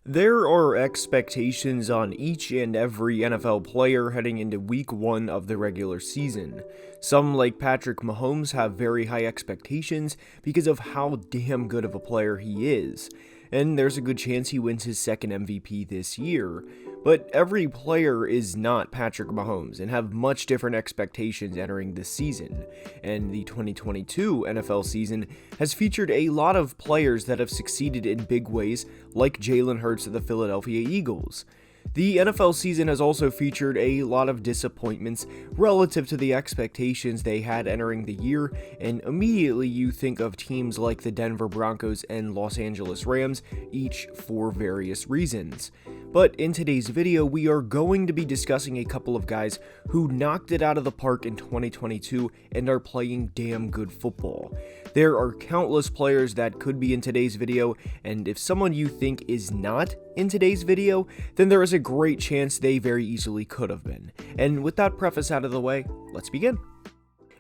There are expectations on each and every NFL player heading into week 1 of the regular season. Some, like Patrick Mahomes, have very high expectations because of how damn good of a player he is, and there's a good chance he wins his second MVP this year. But every player is not Patrick Mahomes and have much different expectations entering this season, and the 2022 NFL season has featured a lot of players that have succeeded in big ways, like Jalen Hurts of the Philadelphia Eagles. The NFL season has also featured a lot of disappointments relative to the expectations they had entering the year, and immediately you think of teams like the Denver Broncos and Los Angeles Rams, each for various reasons. But in today's video, we are going to be discussing a couple of guys who knocked it out of the park in 2022 and are playing damn good football. There are countless players that could be in today's video, and if someone you think is not in today's video, then there is a great chance they very easily could have been. And with that preface out of the way, let's begin.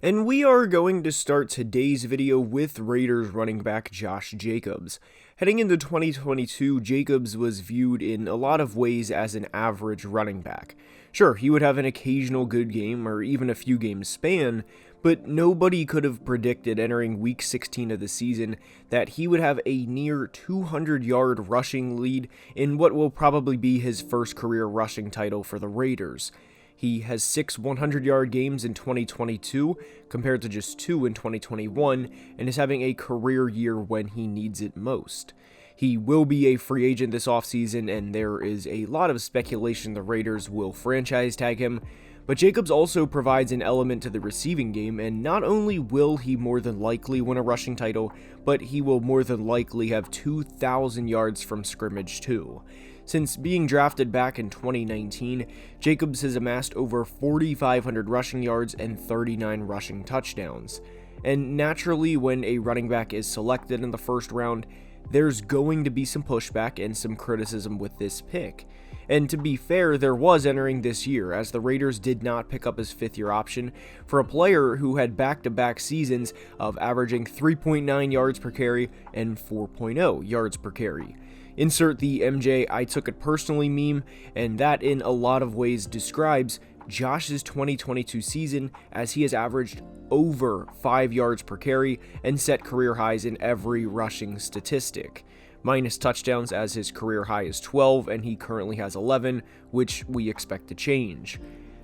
And we are going to start today's video with Raiders running back Josh Jacobs. Heading into 2022, Jacobs was viewed in a lot of ways as an average running back. Sure, he would have an occasional good game or even a few games span, but nobody could have predicted entering week 16 of the season that he would have a near 200-yard rushing lead in what will probably be his first career rushing title for the Raiders. He has 6 100-yard games in 2022 compared to just 2 in 2021 and is having a career year when he needs it most. He will be a free agent this offseason, and there is a lot of speculation the Raiders will franchise tag him, but Jacobs also provides an element to the receiving game, and not only will he more than likely win a rushing title, but he will more than likely have 2,000 yards from scrimmage too. Since being drafted back in 2019, Jacobs has amassed over 4,500 rushing yards and 39 rushing touchdowns. And naturally, when a running back is selected in the first round, there's going to be some pushback and some criticism with this pick. And to be fair, there was entering this year, as the Raiders did not pick up his fifth-year option for a player who had back-to-back seasons of averaging 3.9 yards per carry and 4.0 yards per carry. Insert the MJ I took it personally meme, and that in a lot of ways describes Josh's 2022 season, as he has averaged over 5 yards per carry and set career highs in every rushing statistic. Minus touchdowns, as his career high is 12 and he currently has 11, which we expect to change.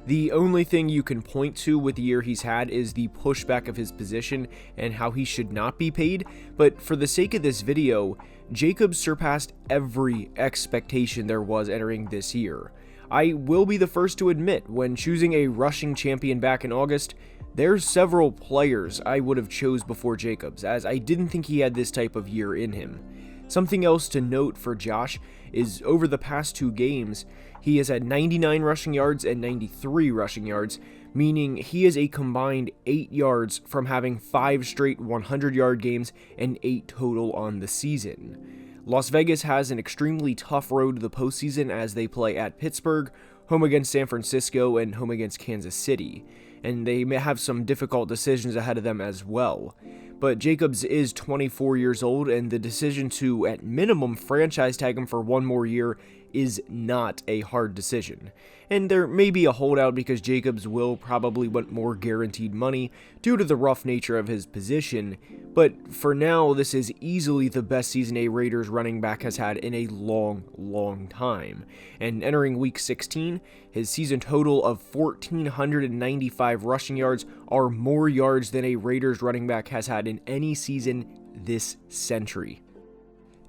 The only thing you can point to with the year he's had is the pushback of his position and how he should not be paid, but for the sake of this video, Jacobs surpassed every expectation there was entering this year. I will be the first to admit, when choosing a rushing champion back in August, there's several players I would have chose before Jacobs, as I didn't think he had this type of year in him. Something else to note for Josh is over the past 2 games, he has had 99 rushing yards and 93 rushing yards, meaning he is a combined 8 yards from having 5 straight 100-yard games and 8 total on the season. Las Vegas has an extremely tough road to the postseason as they play at Pittsburgh, home against San Francisco, and home against Kansas City, and they may have some difficult decisions ahead of them as well. But Jacobs is 24 years old, and the decision to, at minimum, franchise tag him for 1 more year is not a hard decision. And there may be a holdout because Jacobs will probably want more guaranteed money due to the rough nature of his position, but for now, this is easily the best season a Raiders running back has had in a long time. And entering week 16, his season total of 1,495 rushing yards are more yards than a Raiders running back has had in any season this century.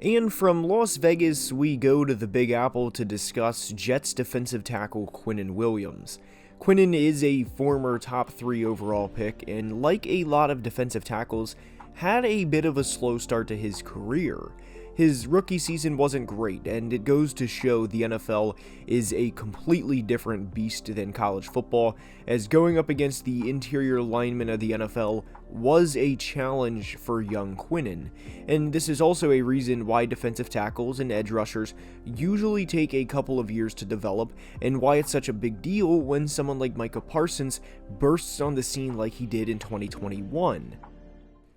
And from Las Vegas, we go to the Big Apple to discuss Jets defensive tackle Quinnen Williams. Quinnen is a former top 3 overall pick, and like a lot of defensive tackles, had a bit of a slow start to his career. His rookie season wasn't great, and it goes to show the NFL is a completely different beast than college football, as going up against the interior linemen of the NFL was a challenge for young Quinnen, and this is also a reason why defensive tackles and edge rushers usually take a couple of years to develop, and why it's such a big deal when someone like Micah Parsons bursts on the scene like he did in 2021.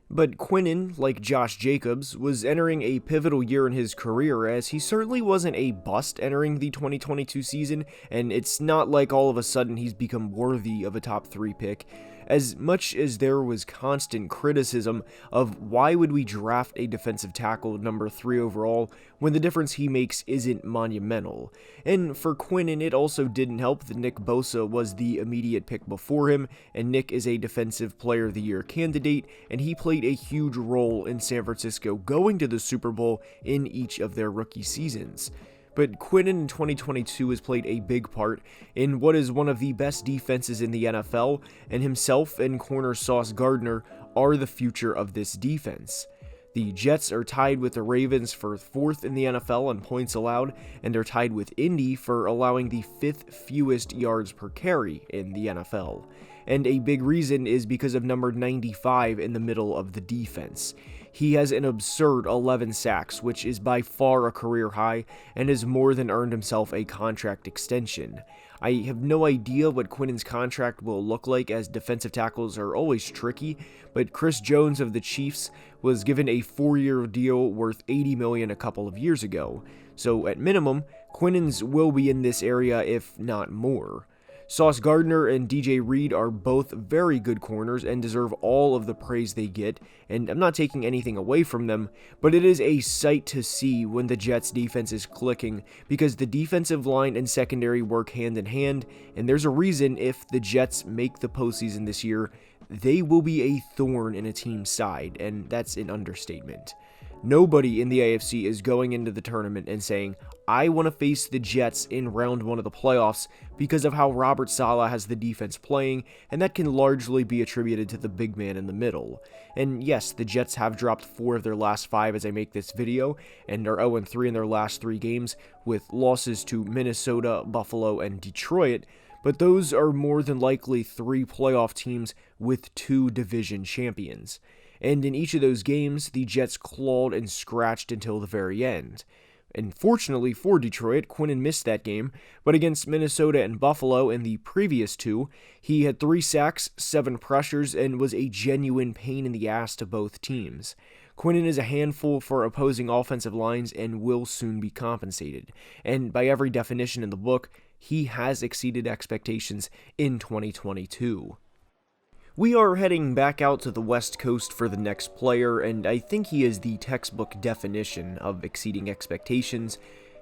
But Quinnen, like Josh Jacobs, was entering a pivotal year in his career, as he certainly wasn't a bust entering the 2022 season, and it's not like all of a sudden he's become worthy of a top 3 pick. As much as there was constant criticism of why would we draft a defensive tackle number 3 overall when the difference he makes isn't monumental. And for Quinnen, it also didn't help that Nick Bosa was the immediate pick before him, and Nick is a Defensive Player of the Year candidate, and he played a huge role in San Francisco going to the Super Bowl in each of their rookie seasons. But Quinnen in 2022 has played a big part in what is one of the best defenses in the NFL, and himself and corner Sauce Gardner are the future of this defense. The Jets are tied with the Ravens for 4th in the NFL in points allowed, and they're tied with Indy for allowing the 5th fewest yards per carry in the NFL. And a big reason is because of number 95 in the middle of the defense. He has an absurd 11 sacks, which is by far a career high, and has more than earned himself a contract extension. I have no idea what Quinnen's contract will look like, as defensive tackles are always tricky, but Chris Jones of the Chiefs was given a 4-year deal worth $80 million a couple of years ago, so at minimum, Quinnen's will be in this area if not more. Sauce Gardner and DJ Reed are both very good corners and deserve all of the praise they get, and I'm not taking anything away from them, but it is a sight to see when the Jets defense is clicking, because the defensive line and secondary work hand in hand, and there's a reason if the Jets make the postseason this year, they will be a thorn in a team's side, and that's an understatement. Nobody in the AFC is going into the tournament and saying, I want to face the Jets in round 1 of the playoffs because of how Robert Saleh has the defense playing, and that can largely be attributed to the big man in the middle. And yes, the Jets have dropped 4 of their last 5 as I make this video, and are 0-3 in their last 3 games, with losses to Minnesota, Buffalo, and Detroit, but those are more than likely 3 playoff teams with 2 division champions. And in each of those games, the Jets clawed and scratched until the very end. And fortunately for Detroit, Quinnen missed that game, but against Minnesota and Buffalo in the previous 2, he had 3 sacks, 7 pressures, and was a genuine pain in the ass to both teams. Quinnen is a handful for opposing offensive lines and will soon be compensated. And by every definition in the book, he has exceeded expectations in 2022. We are heading back out to the West Coast for the next player, and I think he is the textbook definition of exceeding expectations,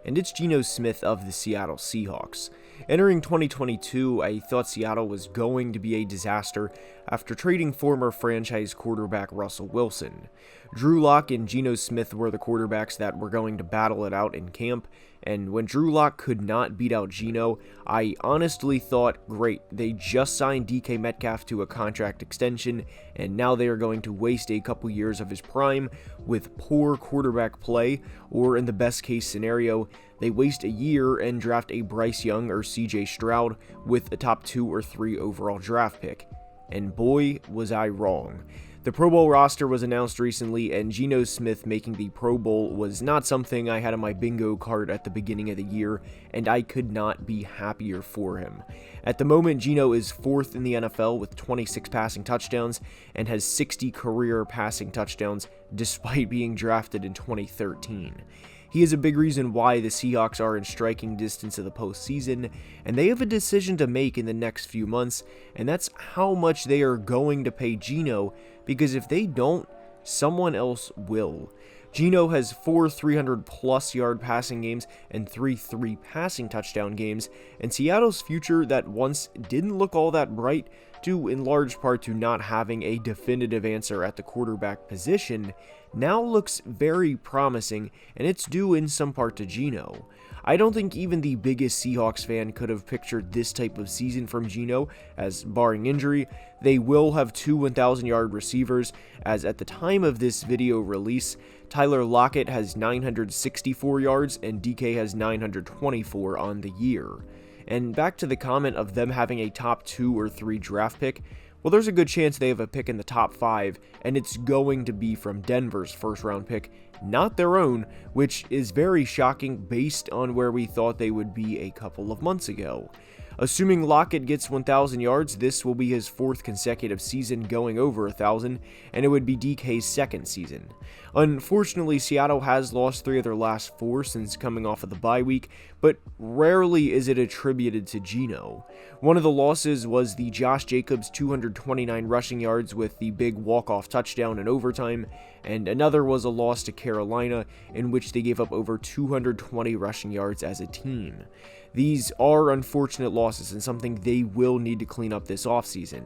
and it's Geno Smith of the Seattle Seahawks. Entering 2022, I thought Seattle was going to be a disaster after trading former franchise quarterback Russell Wilson. Drew Lock and Geno Smith were the quarterbacks that were going to battle it out in camp, and when Drew Lock could not beat out Geno, I honestly thought, great, they just signed DK Metcalf to a contract extension, and now they are going to waste a couple years of his prime with poor quarterback play, or in the best case scenario, they waste a year and draft a Bryce Young or CJ Stroud with a top 2 or 3 overall draft pick. And boy, was I wrong. The Pro Bowl roster was announced recently, and Geno Smith making the Pro Bowl was not something I had on my bingo card at the beginning of the year, and I could not be happier for him. At the moment, Geno is 4th in the NFL with 26 passing touchdowns and has 60 career passing touchdowns despite being drafted in 2013. He is a big reason why the Seahawks are in striking distance of the postseason, and they have a decision to make in the next few months, and that's how much they are going to pay Geno, because if they don't, someone else will. Geno has 4 300-plus yard passing games and 3 passing touchdown games, and Seattle's future that once didn't look all that bright, due in large part to not having a definitive answer at the quarterback position, now looks very promising, and it's due in some part to Geno. I don't think even the biggest Seahawks fan could have pictured this type of season from Geno, as barring injury, they will have 2 1,000-yard receivers, as at the time of this video release, Tyler Lockett has 964 yards and DK has 924 on the year. And back to the comment of them having a top 2 or 3 draft pick, well, there's a good chance they have a pick in the top 5, and it's going to be from Denver's first-round pick, not their own, which is very shocking based on where we thought they would be a couple of months ago. Assuming Lockett gets 1,000 yards, this will be his 4th consecutive season going over 1,000, and it would be DK's 2nd season. Unfortunately, Seattle has lost 3 of their last 4 since coming off of the bye week, but rarely is it attributed to Geno. One of the losses was the Josh Jacobs 229 rushing yards with the big walk-off touchdown in overtime, and another was a loss to Carolina in which they gave up over 220 rushing yards as a team. These are unfortunate losses and something they will need to clean up this offseason.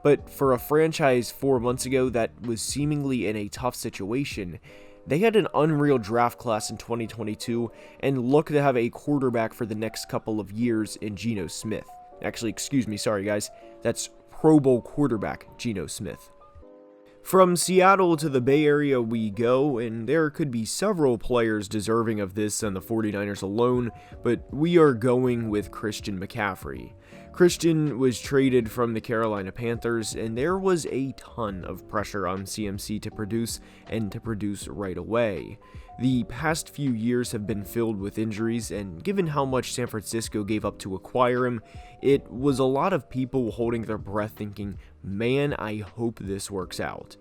But for a franchise 4 months ago that was seemingly in a tough situation, they had an unreal draft class in 2022 and look to have a quarterback for the next couple of years in Geno Smith. Actually, excuse me, sorry guys, that's Pro Bowl quarterback Geno Smith. From Seattle to the Bay Area we go, and there could be several players deserving of this on the 49ers alone, but we are going with Christian McCaffrey. Christian was traded from the Carolina Panthers, and there was a ton of pressure on CMC to produce, and to produce right away. The past few years have been filled with injuries, and given how much San Francisco gave up to acquire him, it was a lot of people holding their breath thinking, man, I hope this works out.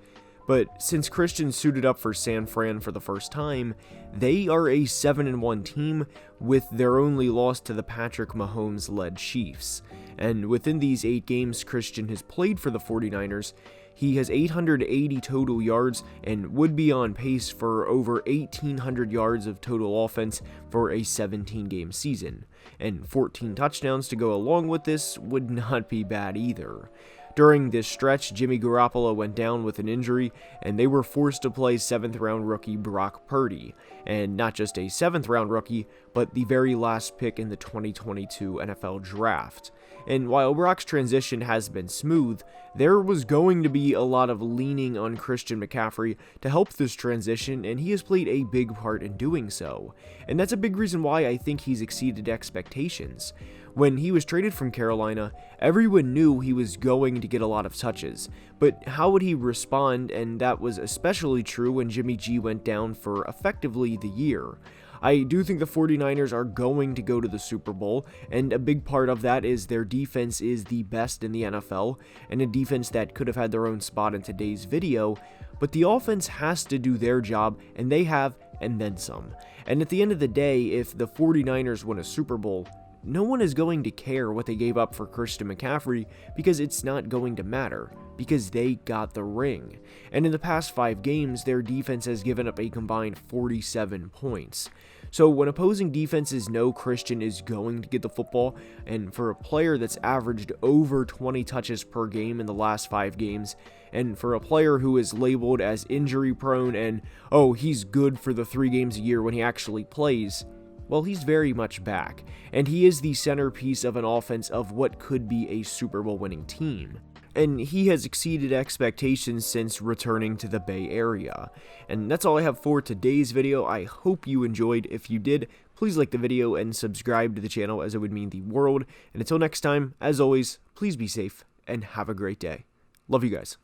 But since Christian suited up for San Fran for the first time, they are a 7-1 team with their only loss to the Patrick Mahomes-led Chiefs. And within these 8 games Christian has played for the 49ers, he has 880 total yards and would be on pace for over 1,800 yards of total offense for a 17-game season. And 14 touchdowns to go along with this would not be bad either. During this stretch, Jimmy Garoppolo went down with an injury, and they were forced to play 7th-round rookie Brock Purdy, and not just a 7th-round rookie, but the very last pick in the 2022 NFL Draft. And while Brock's transition has been smooth, there was going to be a lot of leaning on Christian McCaffrey to help this transition, and he has played a big part in doing so. And that's a big reason why I think he's exceeded expectations. When he was traded from Carolina, everyone knew he was going to get a lot of touches, but how would he respond? And that was especially true when Jimmy G went down for effectively the year. I do think the 49ers are going to go to the Super Bowl, and a big part of that is their defense is the best in the NFL, and a defense that could have had their own spot in today's video, but the offense has to do their job, and they have, and then some. And at the end of the day, if the 49ers win a Super Bowl, no one is going to care what they gave up for Christian McCaffrey because it's not going to matter, because they got the ring. And in the past 5 games, their defense has given up a combined 47 points. So when opposing defenses know Christian is going to get the football, and for a player that's averaged over 20 touches per game in the last 5 games, and for a player who is labeled as injury prone and, oh, he's good for the 3 games a year when he actually plays, well, he's very much back, and he is the centerpiece of an offense of what could be a Super Bowl winning team. And he has exceeded expectations since returning to the Bay Area. And that's all I have for today's video. I hope you enjoyed. If you did, please like the video and subscribe to the channel, as it would mean the world. And until next time, as always, please be safe and have a great day. Love you guys.